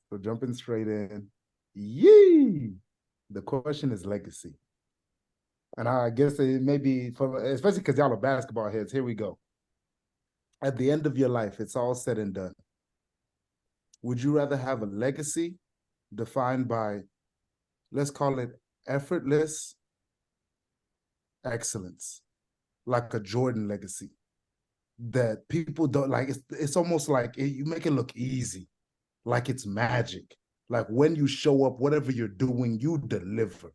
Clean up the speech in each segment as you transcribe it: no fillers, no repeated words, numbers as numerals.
So jumping straight in. Yee! The question is legacy. And I guess it may be, for, especially because y'all are basketball heads. Here we go. At the end of your life, it's all said and done. Would you rather have a legacy defined by, let's call it effortless excellence, like a Jordan legacy that people don't like? It's almost like you make it look easy, like it's magic. Like when you show up, whatever you're doing, you deliver.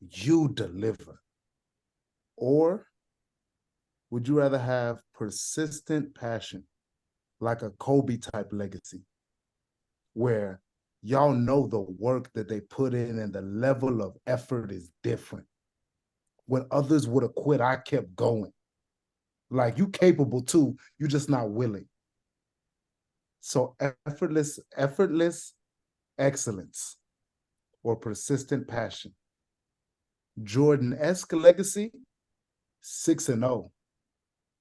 You deliver. Or would you rather have persistent passion, like a Kobe type legacy, where y'all know the work that they put in and the level of effort is different? When others would have quit, I kept going. Like, you capable too, you just not willing. So effortless excellence or persistent passion. Jordan-esque legacy, 6-0,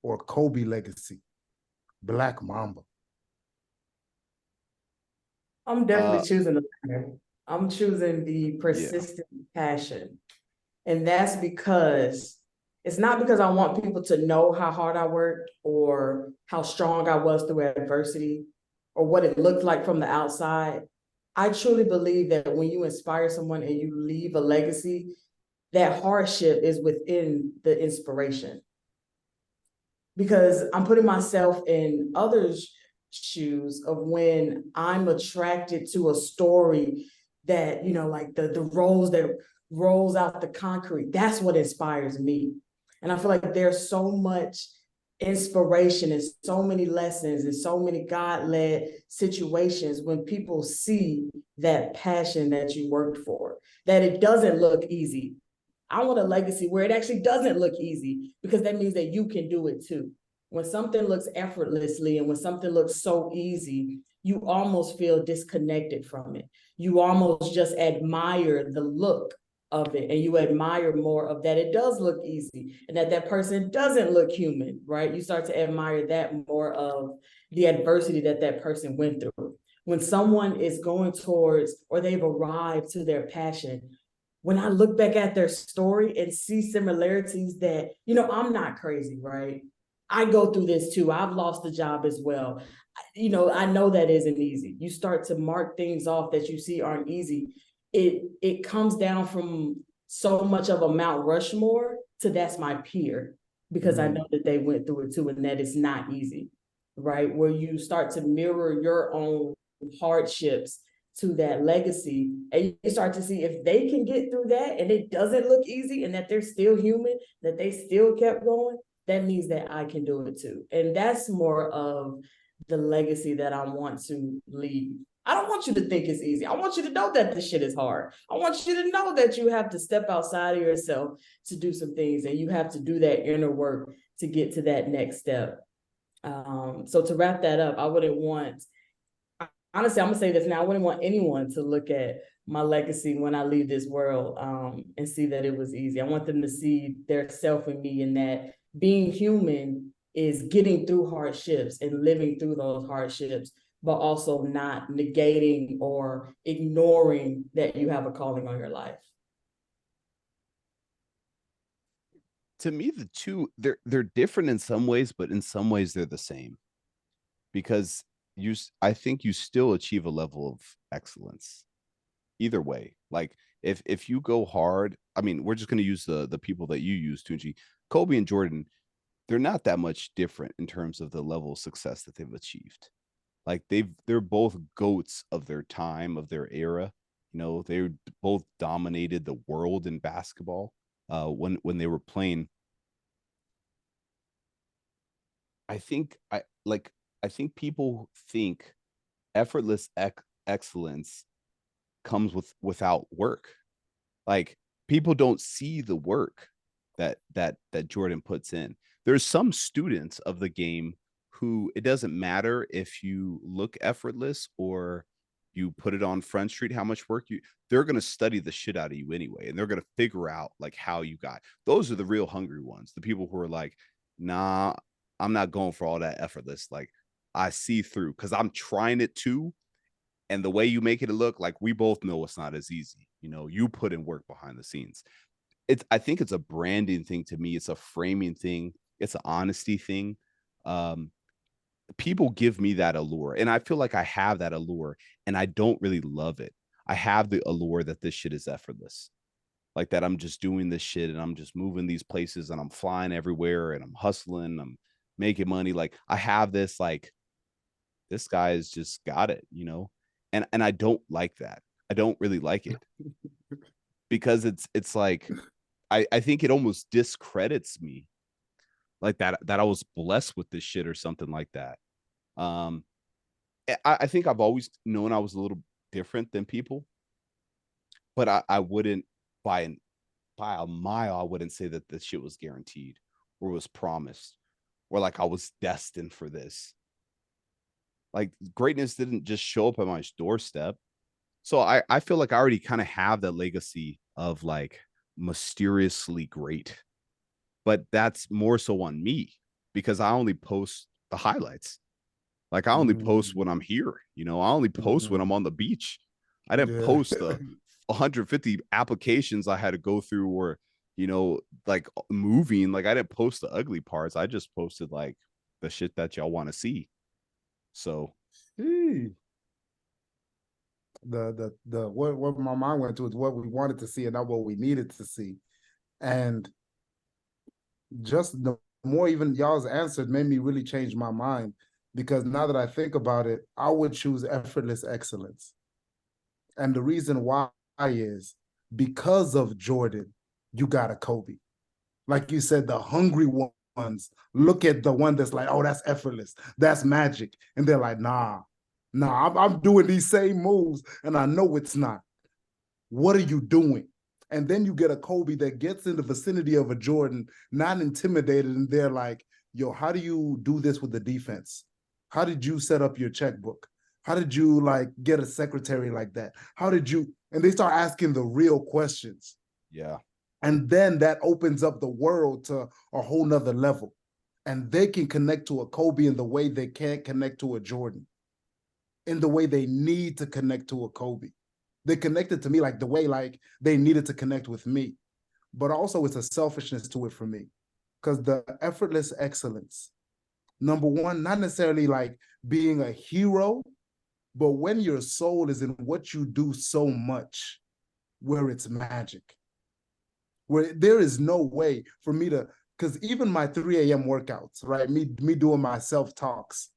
or Kobe legacy, Black Mamba. I'm definitely choosing the latter. I'm choosing the persistent passion. And that's because it's not because I want people to know how hard I worked or how strong I was through adversity or what it looked like from the outside. I truly believe that when you inspire someone and you leave a legacy, that hardship is within the inspiration. Because I'm putting myself in others' shoes of when I'm attracted to a story that, like the rose that rolls out the concrete. That's what inspires me. And I feel like there's so much inspiration and so many lessons and so many God-led situations when people see that passion that you worked for, that it doesn't look easy. I want a legacy where it actually doesn't look easy, because that means that you can do it too. When something looks effortlessly and when something looks so easy, you almost feel disconnected from it. You almost just admire the look of it, and you admire more of that it does look easy and that person doesn't look human, right? You start to admire that more of the adversity that person went through. When someone is going towards, or they've arrived to their passion, when I look back at their story and see similarities that, I'm not crazy, right? I go through this too. I've lost a job as well. I know that isn't easy. You start to mark things off that you see aren't easy. It comes down from so much of a Mount Rushmore to that's my peer, because I know that they went through it too, and that it's not easy, right? Where you start to mirror your own hardships to that legacy, and you start to see if they can get through that and it doesn't look easy and that they're still human, that they still kept going, that means that I can do it too. And that's more of the legacy that I want to leave. I don't want you to think it's easy. I want you to know that this shit is hard. I want you to know that you have to step outside of yourself to do some things, and you have to do that inner work to get to that next step. So to wrap that up, I wouldn't want, honestly, I'm gonna say this now, I wouldn't want anyone to look at my legacy when I leave this world and see that it was easy. I want them to see their self in me, and that being human is getting through hardships and living through those hardships, but also not negating or ignoring that you have a calling on your life. To me, the two, they're different in some ways, but in some ways they're the same, because I think you still achieve a level of excellence either way. Like if you go hard, I mean, we're just going to use the people that you use, Tunji. Kobe and Jordan, they're not that much different in terms of the level of success that they've achieved. Like they're both goats of their time, of their era. They both dominated the world in basketball when they were playing. I think people think effortless excellence comes without work. Like, people don't see the work that Jordan puts in. There's some students of the game who, it doesn't matter if you look effortless or you put it on Front Street, how much work they're going to study the shit out of you anyway, and they're going to figure out like how you got. Those are the real hungry ones, the people who are like, nah, I'm not going for all that effortless. Like, I see through, because I'm trying it too, And the way you make it look, like, we both know it's not as easy. You know, you put in work behind the scenes. I think it's a branding thing to me. It's a framing thing. It's an honesty thing. Um, People give me that allure, and I feel like I have that allure, and I don't really love it. I have the allure that this shit is effortless, like that I'm just doing this shit and I'm just moving these places and I'm flying everywhere and I'm hustling, I'm making money. Like, I have this, like, this guy's just got it, you know? And I don't like that. I don't really like it because it's like, I think it almost discredits me, like that I was blessed with this shit or something like that. Um, I think I've always known I was a little different than people, but I wouldn't by a mile, I wouldn't say that this shit was guaranteed or was promised or like I was destined for this. Like, greatness didn't just show up at my doorstep. So I feel like I already kind of have that legacy of, like, mysteriously great, but that's more so on me because I only post the highlights. Like, I only post when I'm here, you know, I only post when I'm on the beach. I didn't Yeah. post the 150 applications I had to go through, or, you know, like, moving. Like, I didn't post the ugly parts. I just posted, like, the shit that y'all want to see. So the what my mind went to is what we wanted to see and not what we needed to see. And just the more even y'all's answered made me really change my mind, because now that I think about it, I would choose effortless excellence. And the reason why is because of Jordan, you got a Kobe. Like you said, the hungry ones look at the one that's like, oh, that's effortless, that's magic. And they're like, nah, I'm doing these same moves and I know it's not. What are you doing? And then you get a Kobe that gets in the vicinity of a Jordan, not intimidated, and they're like, yo, how do you do this with the defense? How did you set up your checkbook? How did you, like, get a secretary like that? How did you? And they start asking the real questions. yeah. And then that opens up the world to a whole nother level. And they can connect to a Kobe in the way they can't connect to a Jordan, in the way they need to connect to a Kobe. They connected to me like the way, like, they needed to connect with me. But also it's a selfishness to it for me, because the effortless excellence, number one, not necessarily like being a hero, but when your soul is in what you do so much, where it's magic, where there is no way for me to, because even my 3 a.m. workouts, right? Me doing my self-talks,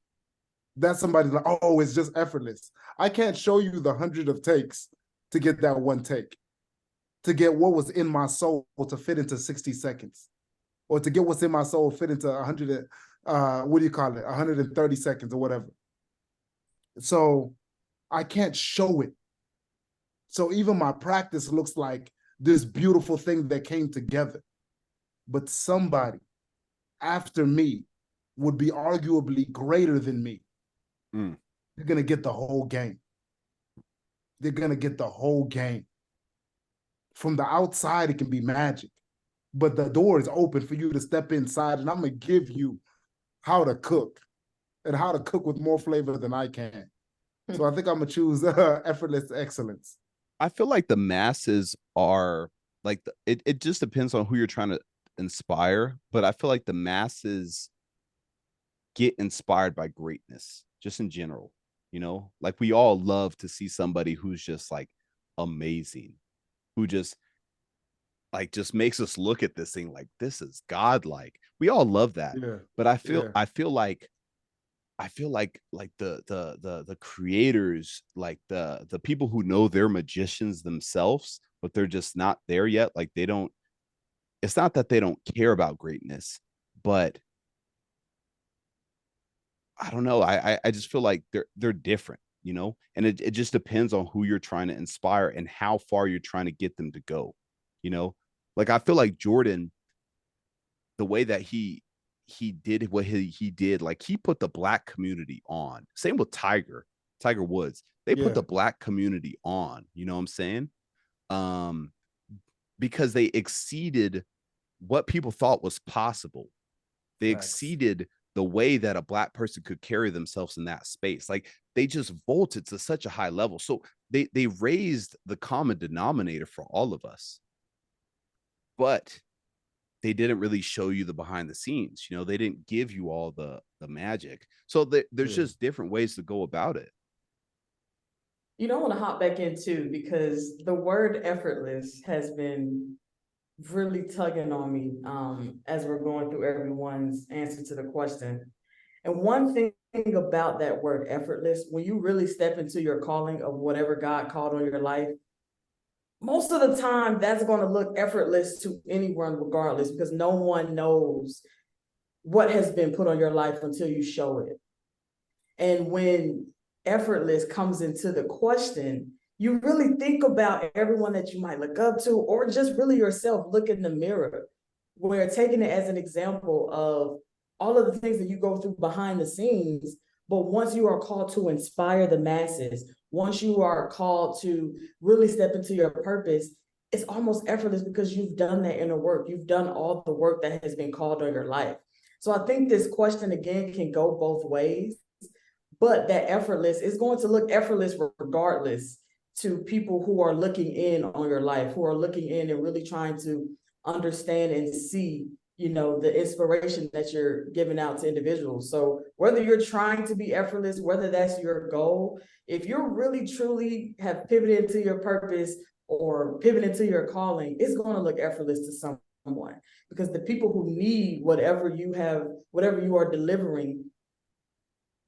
that's somebody's like, oh, it's just effortless. I can't show you the 100 of takes to get that one take, to get what was in my soul to fit into 60 seconds, or to get what's in my soul fit into 100, what do you call it, 130 seconds or whatever. So I can't show it. So even my practice looks like this beautiful thing that came together. But somebody after me would be arguably greater than me. They're going to get the whole game. They're going to get the whole game. From the outside, it can be magic, but the door is open for you to step inside, and I'm going to give you how to cook, and how to cook with more flavor than I can. So I think I'm going to choose effortless excellence. I feel like the masses are like, it just depends on who you're trying to inspire, but I feel like the masses get inspired by greatness just in general, you know? Like, we all love to see somebody who's just, like, amazing, who just, like, just makes us look at this thing like, this is godlike. We all love that. Yeah. But I feel like the creators, like the people who know they're magicians themselves, but they're just not there yet. Like, they don't, it's not that they don't care about greatness, but I don't know. I just feel like they're different, you know, and it just depends on who you're trying to inspire and how far you're trying to get them to go, you know. Like, I feel like Jordan, the way that he did what he did, like, he put the black community on. Same with Tiger Woods. They put the black community on, you know what I'm saying? Because they exceeded what people thought was possible. They exceeded the way that a Black person could carry themselves in that space. Like they just vaulted to such a high level. So they raised the common denominator for all of us. But they didn't really show you the behind the scenes. You know, they didn't give you all the magic. So there's just different ways to go about it. You don't want to hop back in too, because the word effortless has been really tugging on me as we're going through everyone's answer to the question. And one thing about that word effortless, when you really step into your calling of whatever God called on your life, most of the time that's going to look effortless to anyone regardless, because no one knows what has been put on your life until you show it. And when effortless comes into the question, you really think about everyone that you might look up to, or just really yourself. Look in the mirror. We're taking it as an example of all of the things that you go through behind the scenes. But once you are called to inspire the masses, once you are called to really step into your purpose, it's almost effortless because you've done that inner work. You've done all the work that has been called on your life. So I think this question again can go both ways, but that effortless is going to look effortless regardless to people who are looking in on your life, who are looking in and really trying to understand and see, you know, the inspiration that you're giving out to individuals. So whether you're trying to be effortless, whether that's your goal, if you're really truly have pivoted into your purpose or pivoted into your calling, it's going to look effortless to someone, because the people who need whatever you are delivering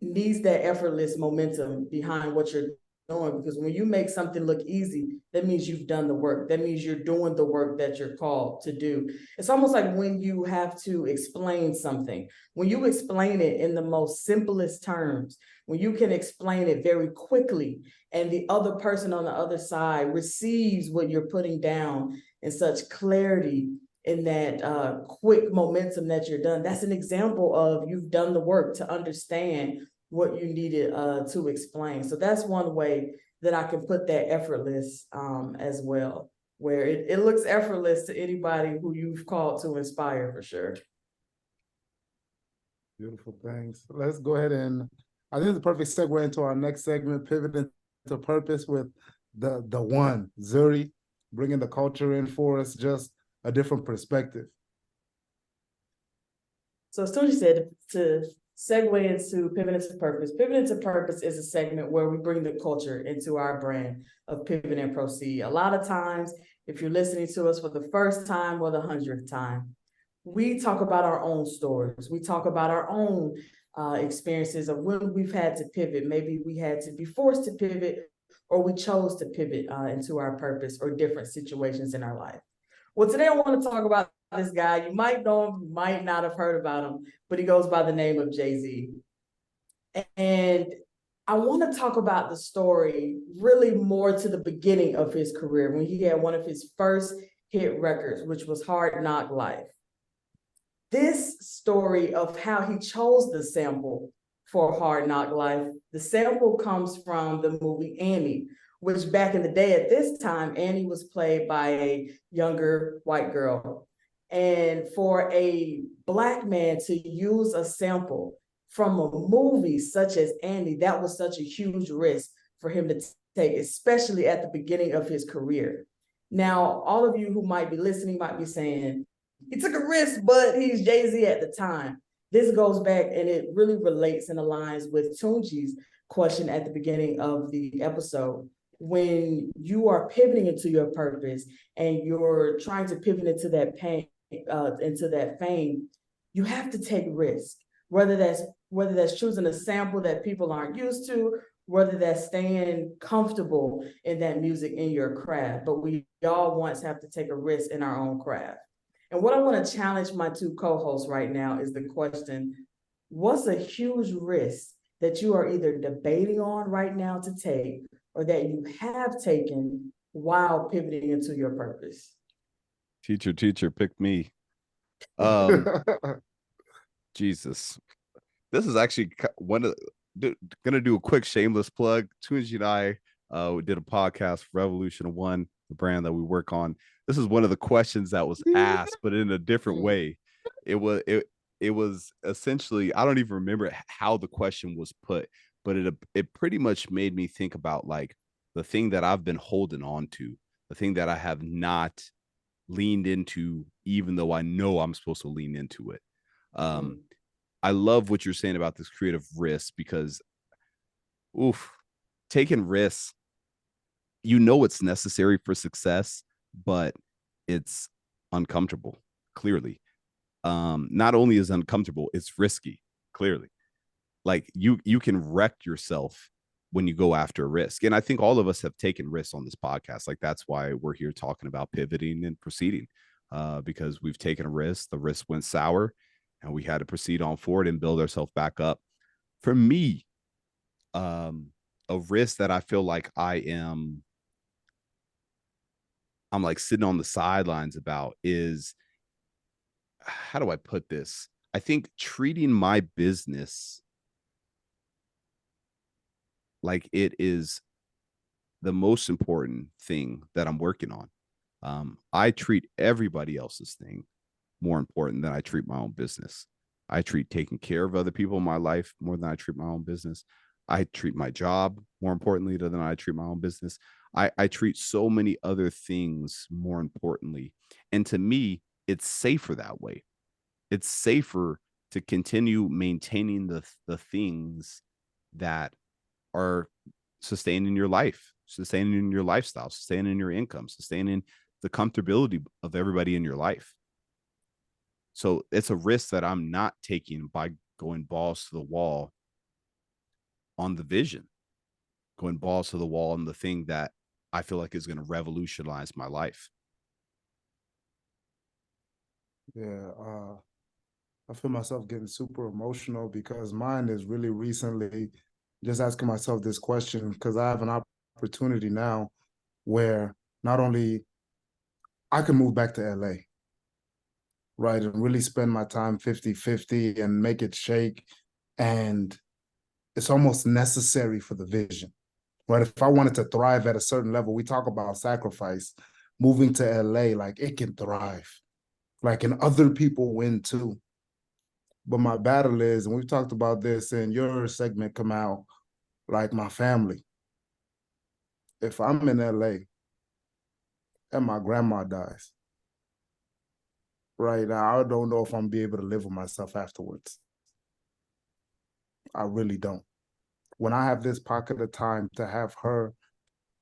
needs that effortless momentum behind what you're doing. Because when you make something look easy, that means you've done the work. That means you're doing the work that you're called to do. It's almost like when you have to explain something, when you explain it in the most simplest terms, when you can explain it very quickly and the other person on the other side receives what you're putting down in such clarity, in that quick momentum that you're done. That's an example of you've done the work to understand what you needed to explain. So that's one way that I can put that effortless as well, where it looks effortless to anybody who you've called to inspire, for sure. Beautiful, thanks. Let's go ahead and I think it's a perfect segue into our next segment, pivoting to purpose with the one, Zuri, bringing the culture in for us, just a different perspective. So as Tunji said, to segue into Pivot into Purpose. Pivot into Purpose is a segment where we bring the culture into our brand of Pivot and Proceed. A lot of times, if you're listening to us for the first time or the 100th time, we talk about our own stories. We talk about our own experiences of when we've had to pivot. Maybe we had to be forced to pivot, or we chose to pivot into our purpose or different situations in our life. Well, today I want to talk about this guy. You might know him, you might not have heard about him, but he goes by the name of Jay-Z. And I want to talk about the story really more to the beginning of his career, when he had one of his first hit records, which was Hard Knock Life. This story of how he chose the sample for Hard Knock Life, the sample comes from the movie Annie, which back in the day at this time, Annie was played by a younger white girl. And for a Black man to use a sample from a movie such as Annie, that was such a huge risk for him to take, especially at the beginning of his career. Now, all of you who might be listening might be saying, he took a risk, but he's Jay-Z at the time. This goes back and it really relates and aligns with Tunji's question at the beginning of the episode. When you are pivoting into your purpose and you're trying to pivot into that pain, into that fame, you have to take risk. Whether that's choosing a sample that people aren't used to, whether that's staying comfortable in that music in your craft. But we all once have to take a risk in our own craft. And what I want to challenge my two co-hosts right now is the question: what's a huge risk that you are either debating on right now to take, or that you have taken while pivoting into your purpose? Teacher, pick me. Jesus. This is actually gonna do a quick shameless plug. Tunji and I we did a podcast, Revolution One, the brand that we work on. This is one of the questions that was asked, but in a different way. it was essentially, I don't even remember how the question was put, but it pretty much made me think about like the thing that I've been holding on to, the thing that I have not leaned into, even though I know I'm supposed to lean into it. I love what you're saying about this creative risk, because taking risks, you know, it's necessary for success, but it's uncomfortable, clearly. Not only is uncomfortable, it's risky, clearly. Like you can wreck yourself when you go after a risk. And I think all of us have taken risks on this podcast. Like that's why we're here talking about pivoting and proceeding, because we've taken a risk. The risk went sour and we had to proceed on forward and build ourselves back up. For me, a risk that I feel like I'm like sitting on the sidelines about is, how do I put this? I think treating my business like it is the most important thing that I'm working on. I treat everybody else's thing more important than I treat my own business. I treat taking care of other people in my life more than I treat my own business. I treat my job more importantly than I treat my own business. I treat so many other things more importantly. And to me, it's safer that way. It's safer to continue maintaining the things that are sustaining your life, sustaining your lifestyle, sustaining your income, sustaining the comfortability of everybody in your life. So it's a risk that I'm not taking by going balls to the wall on the vision, going balls to the wall on the thing that I feel like is going to revolutionize my life. Yeah, I feel myself getting super emotional because mine is really recently just asking myself this question, because I have an opportunity now where not only I can move back to LA, right, and really spend my time 50-50 and make it shake. And it's almost necessary for the vision, right? If I wanted to thrive at a certain level, we talk about sacrifice, moving to LA, like it can thrive, like, and other people win too. But my battle is, and we've talked about this in your segment, Kamau, like my family. If I'm in LA and my grandma dies, right now, I don't know if I'm be able to live with myself afterwards. I really don't. When I have this pocket of time to have her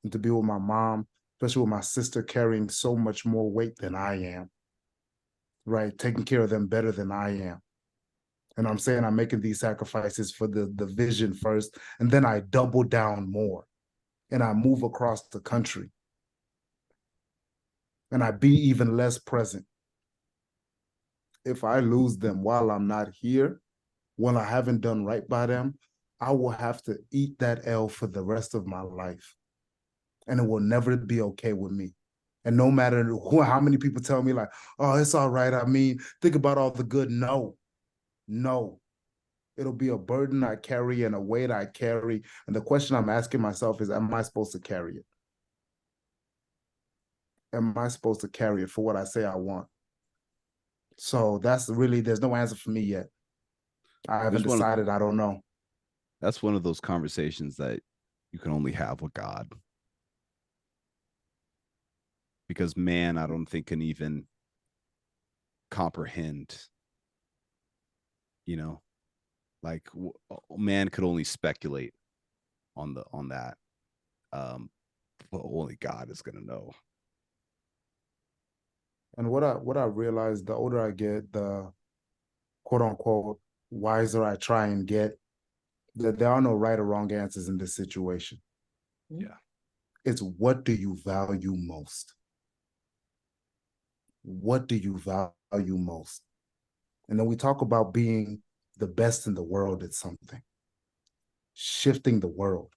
and to be with my mom, especially with my sister carrying so much more weight than I am, right? Taking care of them better than I am. And I'm saying I'm making these sacrifices for the vision first, and then I double down more and I move across the country and I be even less present. If I lose them while I'm not here, when I haven't done right by them, I will have to eat that L for the rest of my life. And it will never be okay with me. And no matter how many people tell me like, oh, it's all right. I mean, think about all the good. No. It'll be a burden I carry and a weight I carry. And the question I'm asking myself is, am I supposed to carry it? Am I supposed to carry it for what I say I want? So that's really, there's no answer for me yet. I haven't decided. I don't know. That's one of those conversations that you can only have with God. Because man, I don't think can even comprehend, like man could only speculate on that. But only God is going to know. And what I realize, the older I get, the quote unquote wiser I try and get, that there are no right or wrong answers in this situation. Yeah. It's what do you value most? What do you value most? And then we talk about being the best in the world at something, shifting the world.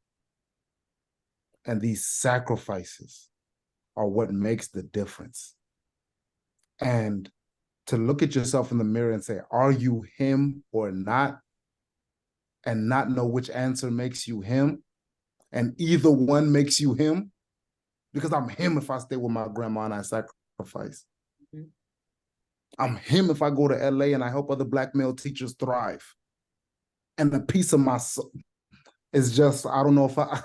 And these sacrifices are what makes the difference. And to look at yourself in the mirror and say, are you him or not? And not know which answer makes you him. And either one makes you him. Because I'm him if I stay with my grandma and I sacrifice. I'm him if I go to LA and I help other Black male teachers thrive. And a piece of my soul is just, I don't know if I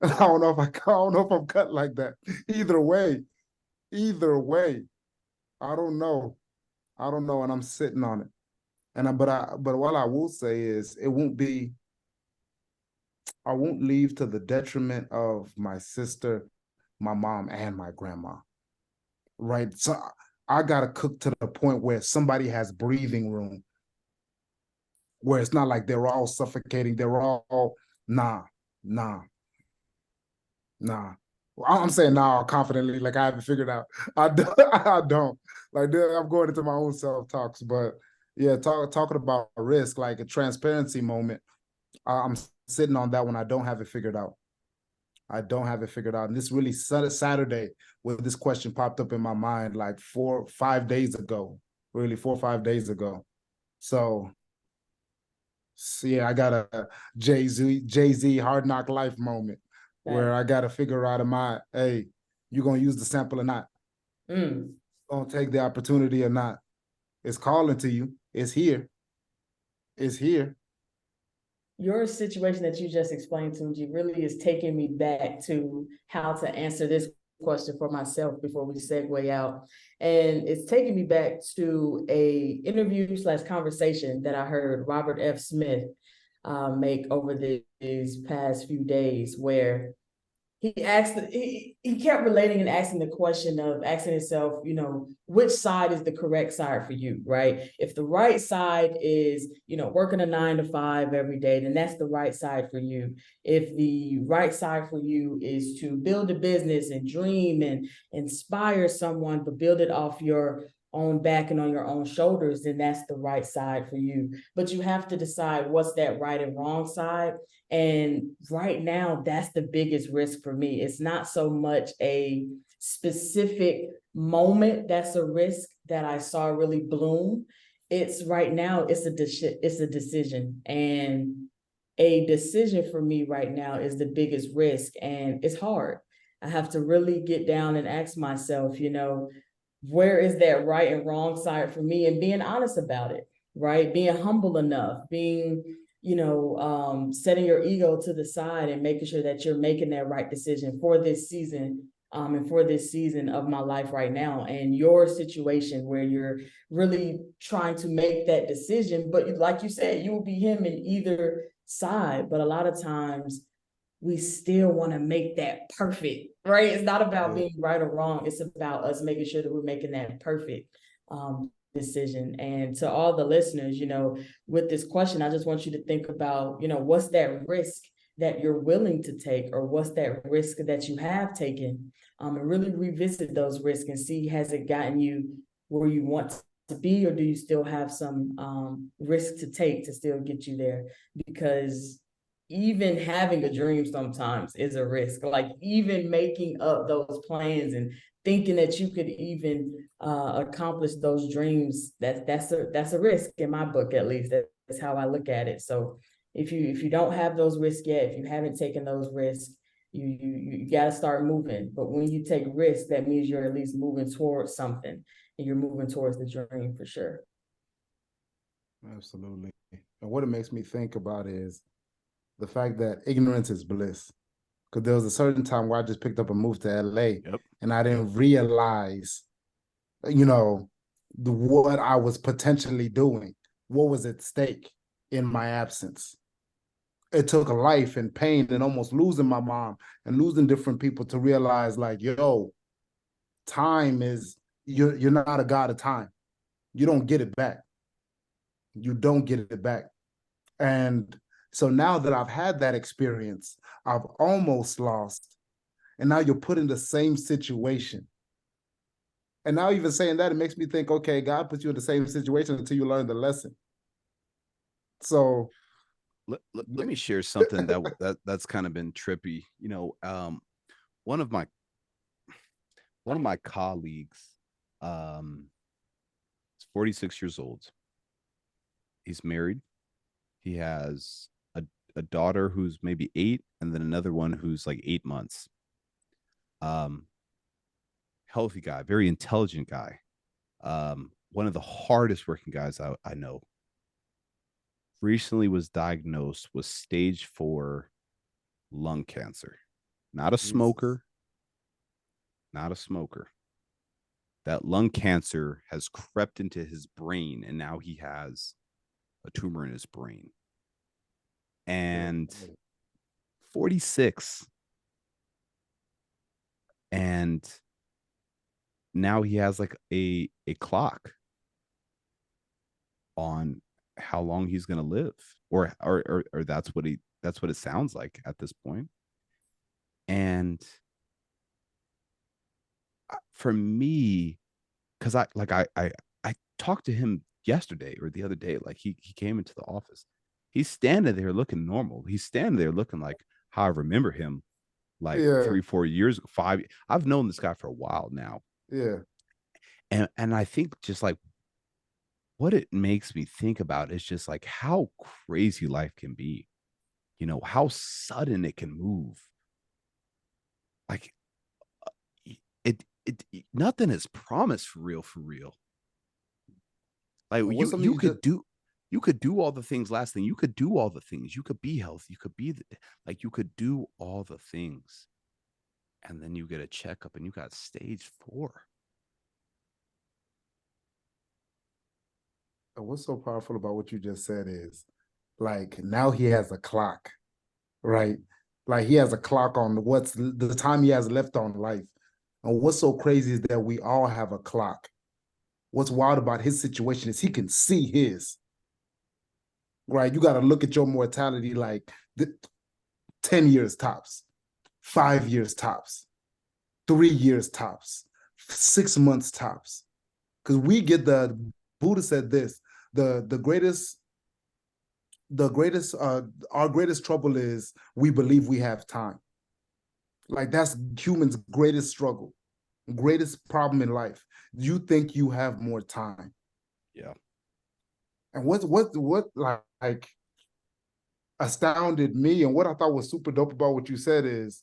don't know if I'm cut like that. Either way, I don't know. And I'm sitting on it. But what I will say is I won't leave to the detriment of my sister, my mom, and my grandma. Right. So I gotta cook to the point where somebody has breathing room, where it's not like they're all suffocating. They're all nah, nah, nah. I'm saying now confidently, like I haven't figured out. I don't. I don't. Like I'm going into my own self talks, but yeah, talking about risk, like a transparency moment. I'm sitting on that one. I don't have it figured out. And this really Saturday, where this question popped up in my mind, like 4 or 5 days ago, really 4 or 5 days ago. So yeah, I got a Jay-Z Hard Knock Life moment where I got to figure out, hey, you going to use the sample or not? Gonna take the opportunity or not? It's calling to you. It's here. Your situation that you just explained, Tunji, really is taking me back to how to answer this question for myself before we segue out. And it's taking me back to a interview / conversation that I heard Robert F. Smith make over these past few days, where he kept relating and asking the question of asking himself, which side is the correct side for you, right? If the right side is, working a 9 to 5 every day, then that's the right side for you. If the right side for you is to build a business and dream and inspire someone, but build it off your own back and on your own shoulders, then that's the right side for you. But you have to decide what's that right and wrong side. And right now, that's the biggest risk for me. It's not so much a specific moment that's a risk that I saw really bloom. It's right now, it's a decision. And a decision for me right now is the biggest risk. And it's hard. I have to really get down and ask myself, where is that right and wrong side for me, and being honest about it, right? Being humble enough, being, setting your ego to the side and making sure that you're making that right decision for this season, and for this season of my life right now, and your situation where you're really trying to make that decision. But like you said, you will be him in either side. But a lot of times we still want to make that perfect, right? It's not about being right or wrong. It's about us making sure that we're making that perfect decision. And to all the listeners, with this question, I just want you to think about, what's that risk that you're willing to take, or what's that risk that you have taken, and really revisit those risks and see, has it gotten you where you want to be, or do you still have some risk to take to still get you there? Because even having a dream sometimes is a risk. Like even making up those plans and thinking that you could even accomplish those dreams, that's a risk in my book, at least. That's how I look at it. So if you don't have those risks yet, if you haven't taken those risks, you got to start moving. But when you take risks, that means you're at least moving towards something, and you're moving towards the dream for sure. Absolutely. And what it makes me think about is the fact that ignorance is bliss. Because there was a certain time where I just picked up and moved to LA, and I didn't realize, what I was potentially doing, what was at stake in my absence. It took a life and pain and almost losing my mom and losing different people to realize, like, time is, you're not a god of time. You don't get it back. And so now that I've had that experience, I've almost lost, and now you're put in the same situation. And now even saying that, it makes me think, okay, God put you in the same situation until you learn the lesson. So let me share something that's kind of been trippy. One of my colleagues is 46 years old. He's married. He has a daughter who's maybe 8, and then another one who's like 8 months. Healthy guy, very intelligent guy. one of the hardest working guys I know, recently was diagnosed with stage 4 lung cancer. Not a Jesus. smoker, not a smoker. That lung cancer has crept into his brain, and now he has a tumor in his brain. And 46. And now he has like a clock on how long he's going to live, or that's what it sounds like at this point. And for me, because I talked to him yesterday or the other day, like he came into the office. He's standing there looking normal. He's standing there looking like how I remember him, like Yeah. 3-4 years, 5. I've known this guy for a while now. Yeah. And I think just like what it makes me think about is just like how crazy life can be, how sudden it can move. Like it nothing is promised for real, for real. Like And what's something you you just could do all the things. Last thing, you could do all the things. You could be healthy. You could be like you could do all the things, and then you get a checkup and you got stage 4. and what's so powerful about what you just said is like now he has a clock, right? Like he has a clock on what's the time he has left on life. And what's so crazy is that we all have a clock. What's wild about his situation is he can see his, right? You got to look at your mortality like 10 years tops, 5 years tops, 3 years tops, 6 months tops. Because we get Buddha said this, the greatest our greatest trouble is we believe we have time. Like that's humans' greatest struggle, greatest problem in life. You think you have more time. Yeah. And what like astounded me and what I thought was super dope about what you said is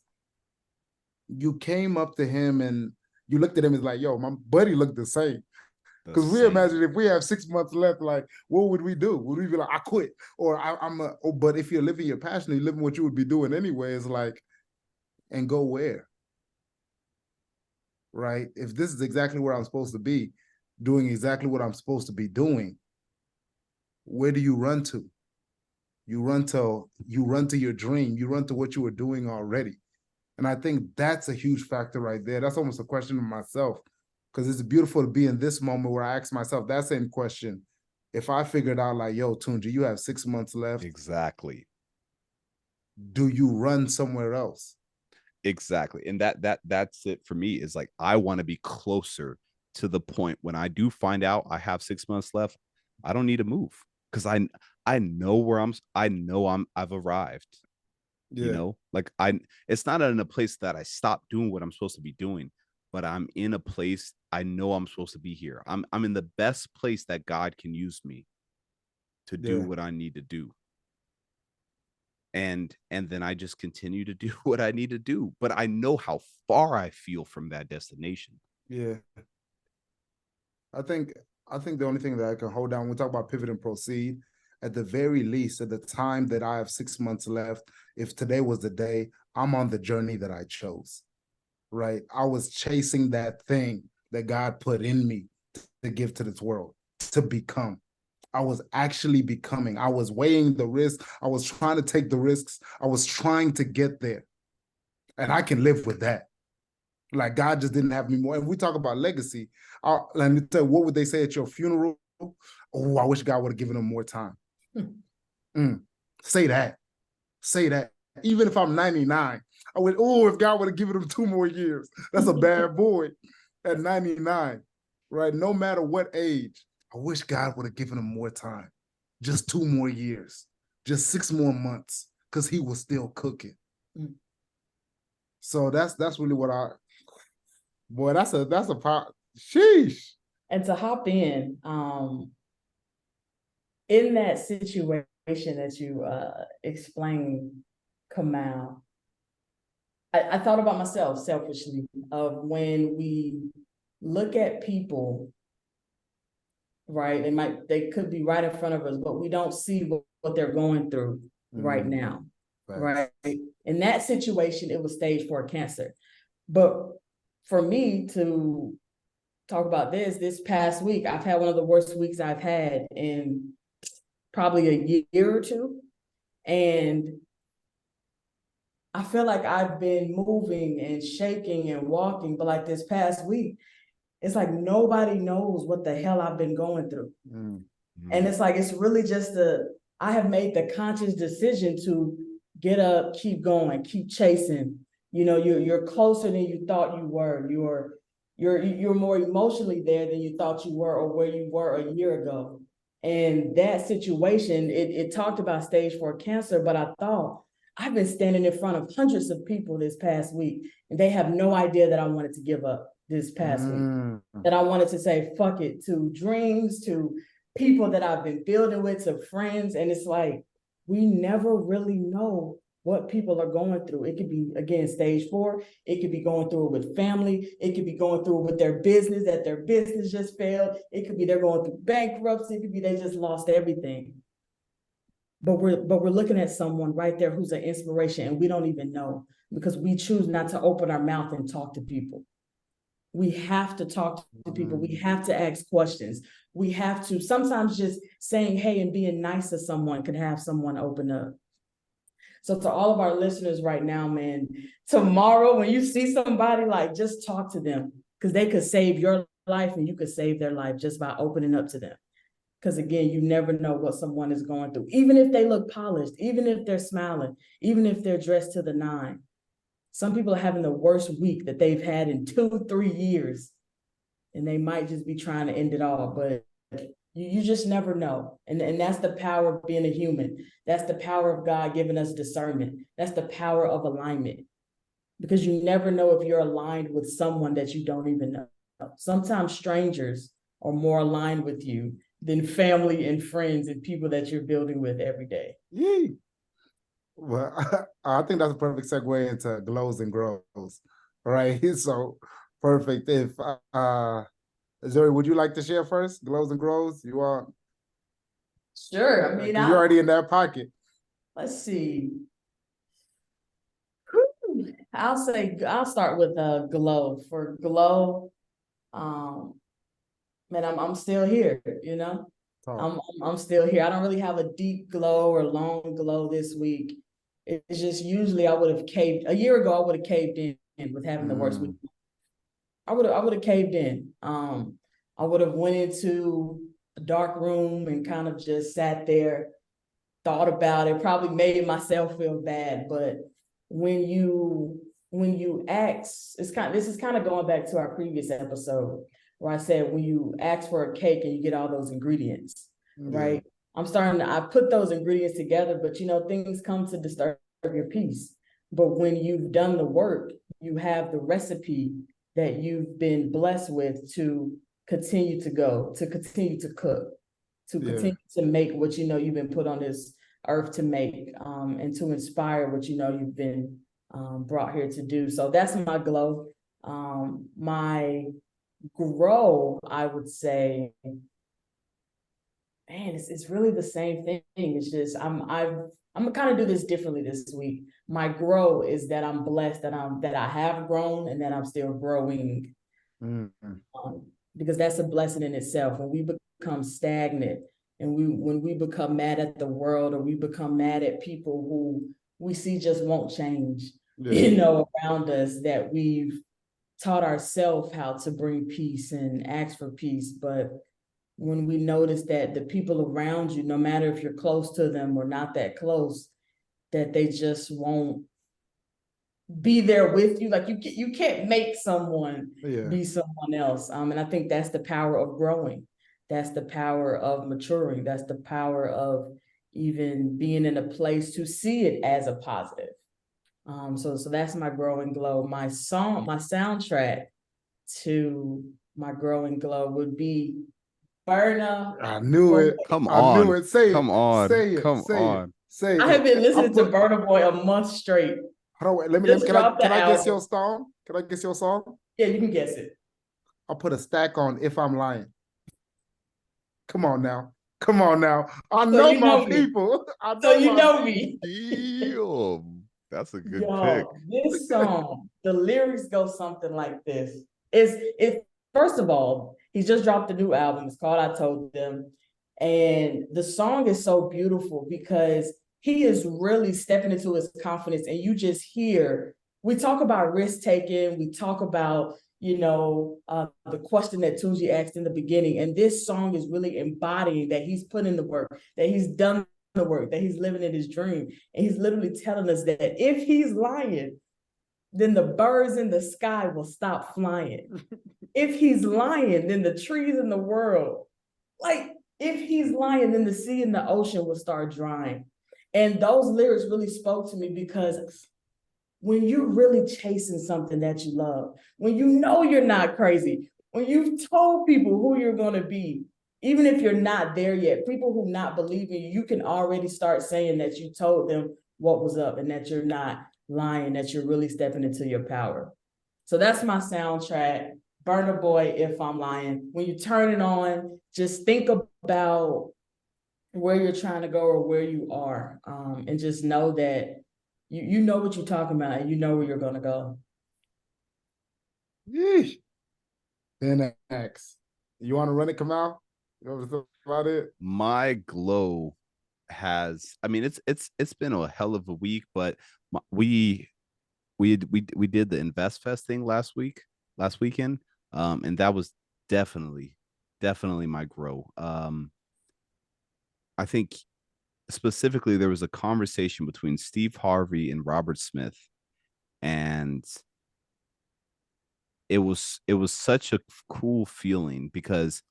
you came up to him and you looked at him as like, yo, my buddy looked the same. The Because we same. imagine if we have 6 months left, like, what would we do? Would we be like, I quit? Or but if you're living your passion, you're living what you would be doing anyway, it's like, and go where? Right? If this is exactly where I'm supposed to be, doing exactly what I'm supposed to be doing, where do you run to? You run to your dream. You run to what you were doing already. And I think that's a huge factor right there. That's almost a question of myself, because it's beautiful to be in this moment where I ask myself that same question. If I figured out like, yo, Tunji, you have 6 months left. Exactly. Do you run somewhere else? Exactly. And that's it for me, is like I want to be closer to the point when I do find out I have 6 months left. I don't need to move because I know where I've arrived. Yeah. Like it's not in a place that I stop doing what I'm supposed to be doing, but I'm in a place I know I'm supposed to be here. I'm in the best place that God can use me to do Yeah. what I need to do. And then I just continue to do what I need to do. But I know how far I feel from that destination. Yeah. I think the only thing that I can hold down, we talk about pivot and proceed. At the very least, at the time that I have 6 months left, if today was the day, I'm on the journey that I chose. Right? I was chasing that thing that God put in me to give to this world, to become. I was actually becoming. I was weighing the risk. I was trying to take the risks. I was trying to get there. And I can live with that. Like God just didn't have me more. And we talk about legacy. Let me tell you, what would they say at your funeral? Oh, I wish God would have given them more time. Say that. Say that. Even if I'm 99, I would, if God would have given him 2 more years. That's a bad boy at 99, right? No matter what age, I wish God would have given him more time. Just 2 more years, just 6 more months, because he was still cooking. So that's really what that's a power. Sheesh. And to hop in that situation that you explained, Kamau, I thought about myself selfishly of when we look at people right? They could be right in front of us, but we don't see what they're going through right now, right? In that situation, it was stage 4 cancer. But for me to talk about this past week, I've had one of the worst weeks I've had in probably a year or two. And I feel like I've been moving and shaking and walking, but like this past week, it's like nobody knows what the hell I've been going through. And it's like, it's really just I have made the conscious decision to get up, keep going, keep chasing. You know, you're closer than you thought you were. You're more emotionally there than you thought you were, or where you were a year ago. And that situation, it talked about stage 4 cancer, but I thought, I've been standing in front of hundreds of people this past week, and they have no idea that I wanted to give up this past week. That I wanted to say, fuck it, to dreams, to people that I've been building with, to friends. And it's like, we never really know what people are going through. It could be, again, stage 4. It could be going through it with family. It could be going through it with their business, that their business just failed. It could be they're going through bankruptcy. It could be they just lost everything. But we're looking at someone right there who's an inspiration, and we don't even know, because we choose not to open our mouth and talk to people. We have to talk to people. We have to ask questions. We have to, sometimes just saying hey and being nice to someone could have someone open up. So to all of our listeners right now, man, tomorrow when you see somebody, like, just talk to them, because they could save your life and you could save their life just by opening up to them. Because again, you never know what someone is going through. Even if they look polished, even if they're smiling, even if they're dressed to the nine. Some people are having the worst week that they've had in 2-3 years, and they might just be trying to end it all, but you just never know. And that's the power of being a human. That's the power of God giving us discernment. That's the power of alignment, because you never know if you're aligned with someone that you don't even know. Sometimes strangers are more aligned with you than family and friends and people that you're building with every day. Yee. Well, I think that's a perfect segue into glows and grows, right? So perfect. If Zuri, would you like to share first? Glows and grows. You want? Sure. I mean, you're already in that pocket. Let's see. I'll start with a glow. For glow, man, I'm still here. You know, I'm still here. I don't really have a deep glow or long glow this week. It's just usually I would have caved a year ago. I would have caved in with having the worst week. I would have caved in. I would have went into a dark room and kind of just sat there, thought about it, probably made myself feel bad. But when you ask, this is kind of going back to our previous episode where I said, when you ask for a cake and you get all those ingredients, right? I put those ingredients together, but things come to disturb your peace. But when you've done the work, you have the recipe that you've been blessed with to continue to go, to continue to cook, to continue to make what you've been put on this earth to make, and to inspire what you've been brought here to do. So that's my glow. My grow, I would say, man, it's really the same thing. It's just I'm gonna kind of do this differently this week. My grow is that I'm blessed that I have grown and that I'm still growing, because that's a blessing in itself. When we become stagnant and when we become mad at the world, or we become mad at people who we see just won't change, around us, that we've taught ourselves how to bring peace and ask for peace, but when we notice that the people around you, no matter if you're close to them or not that close, that they just won't be there with you. Like you can't make someone be someone else. And I think that's the power of growing. That's the power of maturing. That's the power of even being in a place to see it as a positive. So that's my growing glow. My soundtrack to my growing glow would be Burna. I knew it. Come I on. knew it. Say it. Come on. Say it. Come say on. It. Say it. I have been listening to Burna Boy a month straight. Hold on, can I guess your song? Can I guess your song? Yeah, you can guess it. I'll put a stack on If I'm Lying. Come on now. Come on now. I So know you my know me. people. I So know you my know me. Damn. That's a good pick. Yo, this song, the lyrics go something like this. It's first of all, he just dropped a new album. It's called I Told Them. And the song is so beautiful because he is really stepping into his confidence. And you just hear, we talk about risk taking, we talk about, the question that Tunji asked in the beginning. And this song is really embodying that he's put in the work, that he's done the work, that he's living in his dream. And he's literally telling us that if he's lying, then the birds in the sky will stop flying. If he's lying, then the trees in the world, like if he's lying, then the sea and the ocean will start drying. And those lyrics really spoke to me because when you're really chasing something that you love, when you know you're not crazy, when you've told people who you're going to be, even if you're not there yet, people who not believe in you, you can already start saying that you told them what was up and that you're not lying, that you're really stepping into your power. So that's my soundtrack. Burna Boy, If I'm Lying. When you turn it on, just think about where you're trying to go or where you are, and just know that you know what you're talking about and you know where you're going to go. Yeesh. Then X. You want to run it, Kamau? You want to talk about it? My glow has, I mean, it's been a hell of a week, but we did the Invest Fest thing last weekend, and that was definitely my grow. I think specifically there was a conversation between Steve Harvey and Robert Smith, and it was such a cool feeling because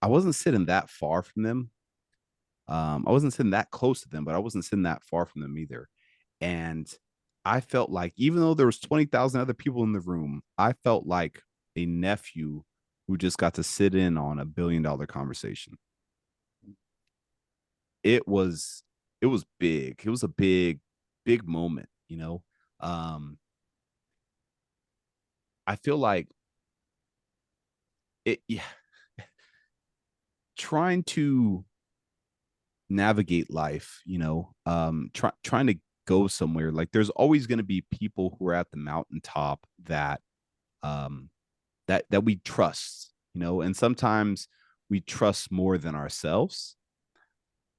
I wasn't sitting that far from them. I wasn't sitting that close to them, but I wasn't sitting that far from them either. And I felt like, even though there was 20,000 other people in the room, I felt like a nephew who just got to sit in on $1 billion conversation. It was big. It was a big moment, you know. I feel like it, yeah, trying to navigate life, trying to go somewhere. Like there's always going to be people who are at the mountaintop that that we trust, and sometimes we trust more than ourselves.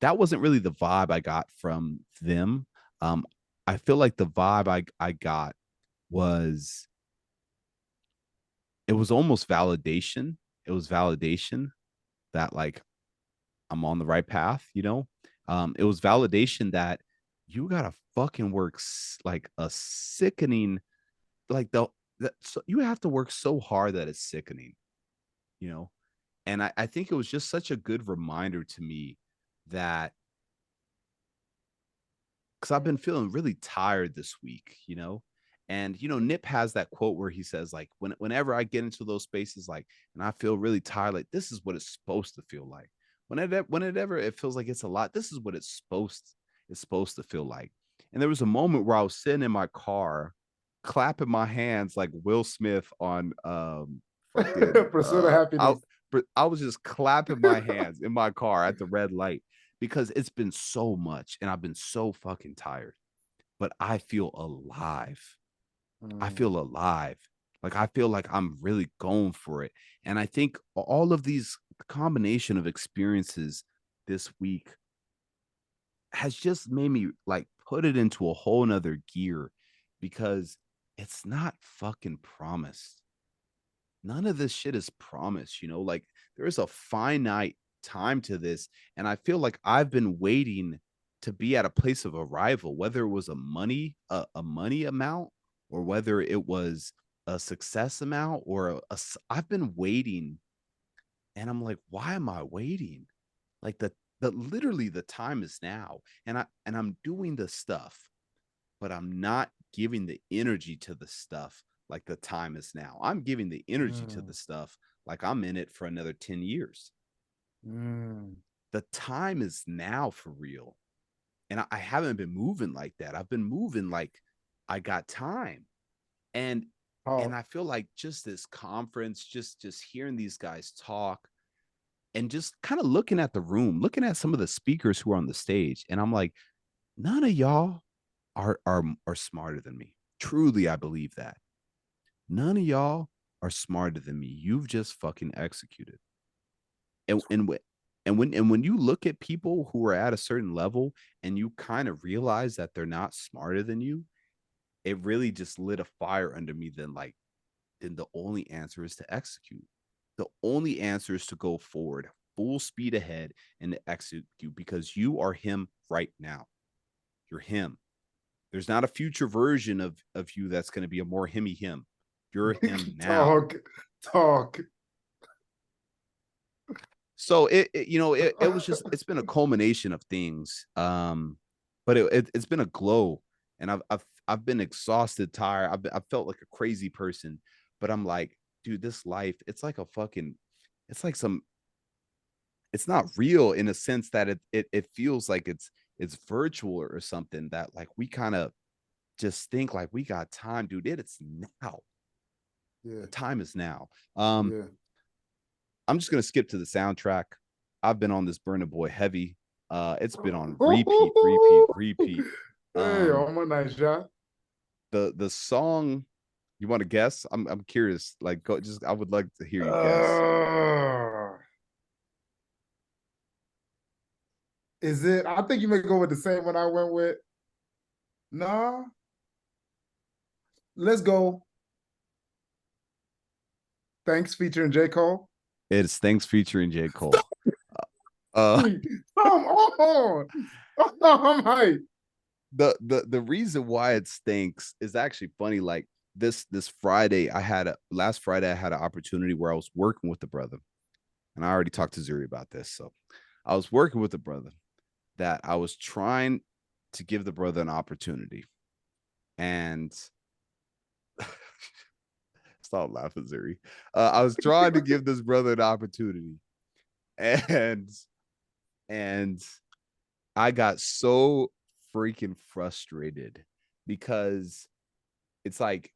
That wasn't really the vibe I got from them. I feel like the vibe I got was, it was almost validation. It was validation that, like, I'm on the right path, it was validation that you gotta fucking work like a sickening, like so you have to work so hard that it's sickening, you know. And I think it was just such a good reminder to me that, because I've been feeling really tired this week, and Nip has that quote where he says, like, whenever I get into those spaces, like, and I feel really tired, like, this is what it's supposed to feel like. Whenever it feels like it's a lot, this is what it's supposed to feel like. And there was a moment where I was sitting in my car, clapping my hands like Will Smith on fucking Pursuit of happiness. I was just clapping my hands in my car at the red light because it's been so much and I've been so fucking tired. But I feel alive. I feel alive. Like I feel like I'm really going for it. And I think all of these combination of experiences this week has just made me like put it into a whole nother gear, because it's not fucking promised. None of this shit is promised, like there is a finite time to this. And I feel like I've been waiting to be at a place of arrival, whether it was a money amount, or whether it was a success amount, or I've been waiting. And I'm like, why am I waiting? Like the literally the time is now. And I'm doing the stuff, but I'm not giving the energy to the stuff like the time is now. I'm giving the energy to the stuff like I'm in it for another 10 years. The time is now for real. And I haven't been moving like that. I've been moving like I got time. And I feel like just this conference, just hearing these guys talk, and just kind of looking at the room, looking at some of the speakers who are on the stage, and I'm like, none of y'all are smarter than me. Truly, I believe that. None of y'all are smarter than me. You've just fucking executed. And when you look at people who are at a certain level and you kind of realize that they're not smarter than you, it really just lit a fire under me. Then the only answer is to execute. The only answer is to go forward, full speed ahead, and to execute, because you are him right now. You're him. There's not a future version of you that's going to be a more himmy him. You're him now. Talk. So it was just, it's been a culmination of things. But it's been a glow, and I've been exhausted, tired. I felt like a crazy person, but I'm like, dude, this life, it's like it's like it's not real, in a sense that it feels like it's virtual or something, that like we kind of just think like we got time, dude. It's now. Yeah. The time is now. Yeah. I'm just gonna skip to the soundtrack. I've been on this Burna Boy heavy. It's been on repeat. Hey, I'm a nice shot. The song, you want to guess? I'm curious. Like, go, just, I would like to hear you guess. Is it? I think you may go with the same one I went with. Nah. Let's go. Thanks featuring J. Cole. It's Thanks featuring J. Cole. Come on. I'm hyped. The reason why it stinks is actually funny. Like this Friday, last Friday I had an opportunity where I was working with the brother, and I already talked to Zuri about this. So I was working with the brother that I was trying to give the brother an opportunity, and stop laughing, Zuri. I was trying to give this brother an opportunity, and I got so freaking frustrated, because it's like,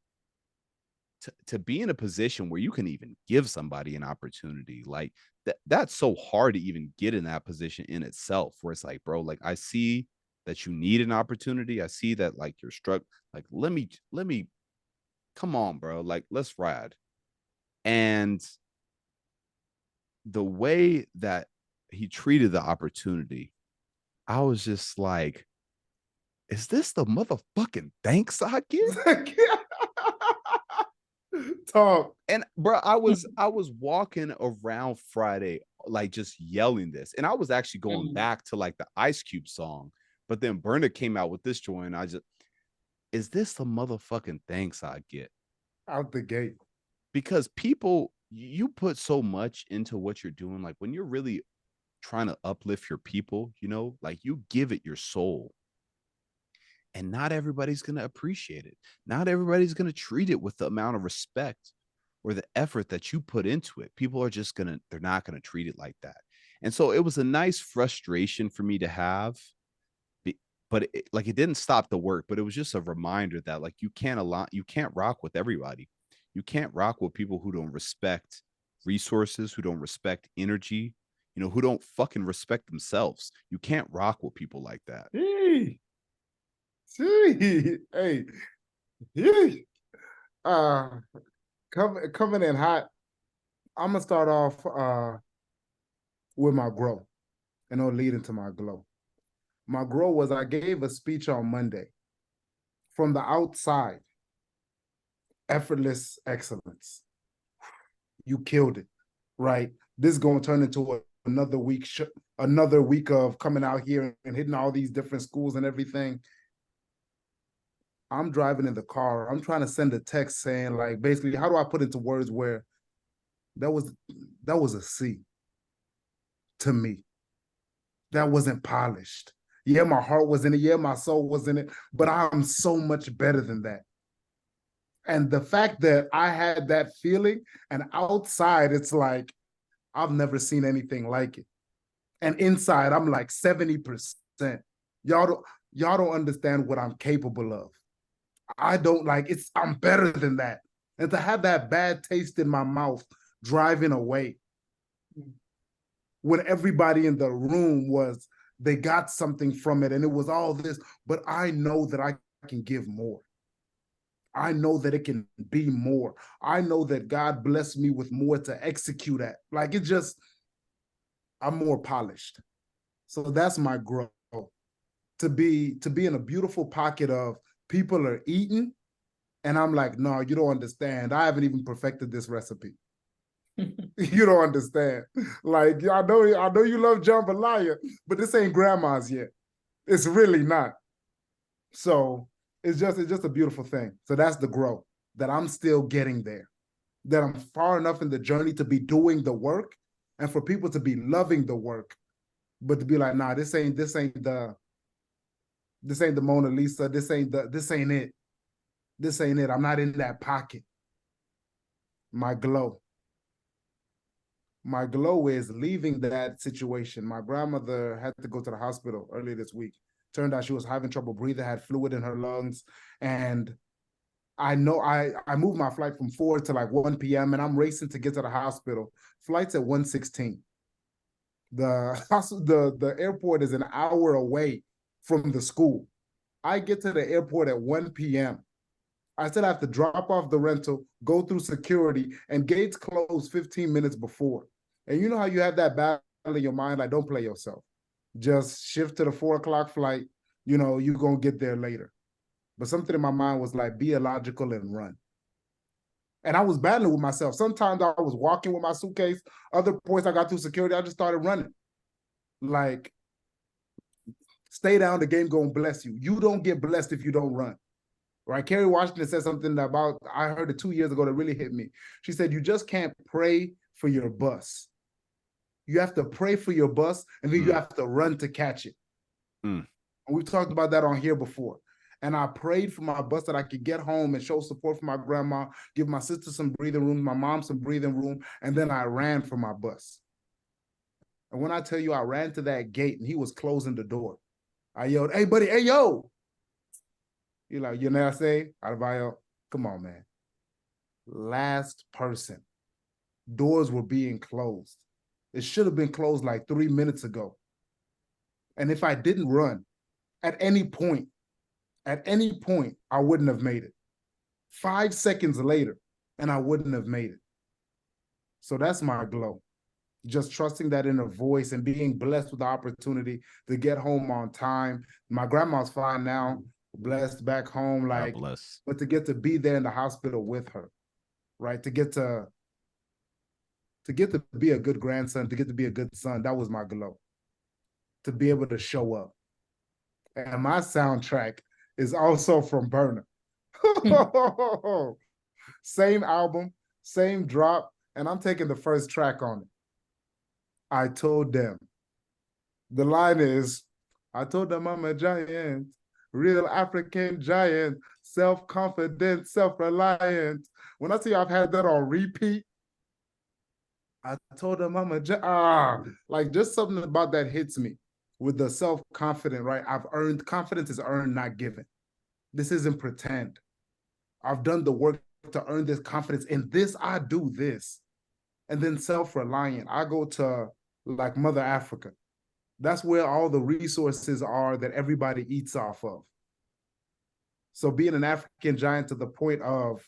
to be in a position where you can even give somebody an opportunity, like that's so hard to even get in that position in itself, where it's like, bro, like, I see that you need an opportunity. I see that, like, you're struck. Like, let me come on, bro. Like, let's ride. And the way that he treated the opportunity, I was just like, is this the motherfucking thanks I get? Talk. And bro, I was walking around Friday, like, just yelling this. And I was actually going back to like the Ice Cube song, but then Burner came out with this joint. Is this the motherfucking thanks I get? Out the gate. Because people, you put so much into what you're doing. Like, when you're really trying to uplift your people, like, you give it your soul. And not everybody's going to appreciate it. Not everybody's going to treat it with the amount of respect or the effort that you put into it. People are just they're not going to treat it like that. And so it was a nice frustration for me to have, but it didn't stop the work, but it was just a reminder that, like, you can't rock with everybody. You can't rock with people who don't respect resources, who don't respect energy, who don't fucking respect themselves. You can't rock with people like that. Hey. Coming in hot. I'm gonna start off with my grow, and it'll lead into my glow. My grow was, I gave a speech on Monday. From the outside, effortless excellence. You killed it, right? This is gonna turn into another week of coming out here and hitting all these different schools and everything. I'm driving in the car. I'm trying to send a text saying, like, basically, how do I put into words where that was a C to me. That wasn't polished. Yeah, my heart was in it. Yeah, my soul was in it. But I'm so much better than that. And the fact that I had that feeling, and outside, it's like, I've never seen anything like it. And inside, I'm like 70%. Y'all don't understand what I'm capable of. I don't like it's. I'm better than that. And to have that bad taste in my mouth driving away, when everybody in the room they got something from it and it was all this, but I know that I can give more. I know that it can be more. I know that God blessed me with more to execute at. Like, it just, I'm more polished. So that's my growth. To be in a beautiful pocket of people are eating, and I'm like, no, you don't understand. I haven't even perfected this recipe. You don't understand. Like, I know you love jambalaya, but this ain't grandma's yet. It's really not. So it's just a beautiful thing. So that's the growth, that I'm still getting there, that I'm far enough in the journey to be doing the work, and for people to be loving the work, but to be like, nah, this ain't the Mona Lisa. This ain't it. This ain't it. I'm not in that pocket. My glow is leaving that situation. My grandmother had to go to the hospital earlier this week. Turned out she was having trouble breathing, had fluid in her lungs. And I know I moved my flight from 4 to like 1 p.m. and I'm racing to get to the hospital. Flight's at 1:16. The airport is an hour away from the school. I get to the airport at 1 p.m. I still have to drop off the rental, go through security, and gates close 15 minutes before. And you know how you have that battle in your mind, like, don't play yourself. Just shift to the 4 o'clock flight. You know, you're going to get there later. But something in my mind was like, be illogical and run. And I was battling with myself. Sometimes I was walking with my suitcase. Other points I got through security, I just started running. Like, stay down, the game going to bless you. You don't get blessed if you don't run. Right? Kerry Washington said something about, I heard it 2 years ago that really hit me. She said, you just can't pray for your bus. You have to pray for your bus, and then you have to run to catch it. And we've talked about that on here before. And I prayed for my bus that I could get home and show support for my grandma, give my sister some breathing room, my mom some breathing room, and then I ran for my bus. And when I tell you I ran to that gate and he was closing the door, I yelled, hey, buddy, hey, yo. You're like, you know what I say? Adebayo, come on, man. Last person. Doors were being closed. It should have been closed like 3 minutes ago. And if I didn't run at any point, I wouldn't have made it. 5 seconds later, and I wouldn't have made it. So that's my glow. Just trusting that inner voice and being blessed with the opportunity to get home on time. My grandma's fine now, blessed back home, like, but to get to be there in the hospital with her, right? To get to be a good grandson, to get to be a good son, that was my glow. To be able to show up. And my soundtrack is also from Burner. Same album, same drop, and I'm taking the first track on it. I told them. The line is, I told them I'm a giant, real African giant, self-confident, self-reliant. When I see I've had that on repeat, I told them I'm a giant. Like, just something about that hits me with the self-confident, right? Confidence is earned, not given. This isn't pretend. I've done the work to earn this confidence. In this, I do this. And then self-reliant. I go to like Mother Africa. That's where all the resources are that everybody eats off of. So being an African giant to the point of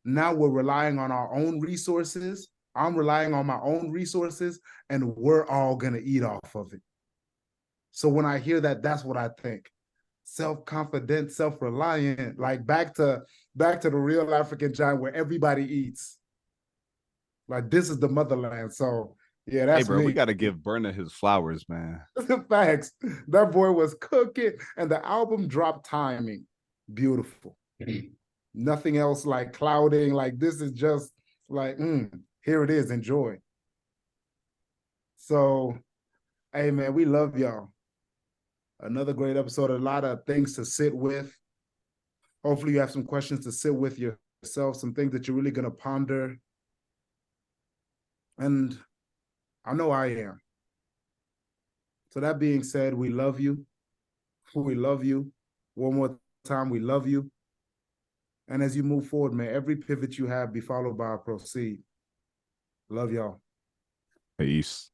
now we're relying on our own resources. I'm relying on my own resources, and we're all going to eat off of it. So when I hear that, that's what I think. Self-confident, self-reliant, like back to the real African giant where everybody eats. Like, this is the motherland. So yeah, that's bro, me. we got to give Burner his flowers, man. Facts. That boy was cooking, and the album dropped timing. Beautiful. Nothing else like clouding. Like, this is just like, here it is. Enjoy. So, hey, man, we love y'all. Another great episode. A lot of things to sit with. Hopefully you have some questions to sit with yourself, some things that you're really going to ponder. And I know I am. So that being said, we love you. We love you. One more time, we love you. And as you move forward, may every pivot you have be followed by a proceed. Love y'all. Peace.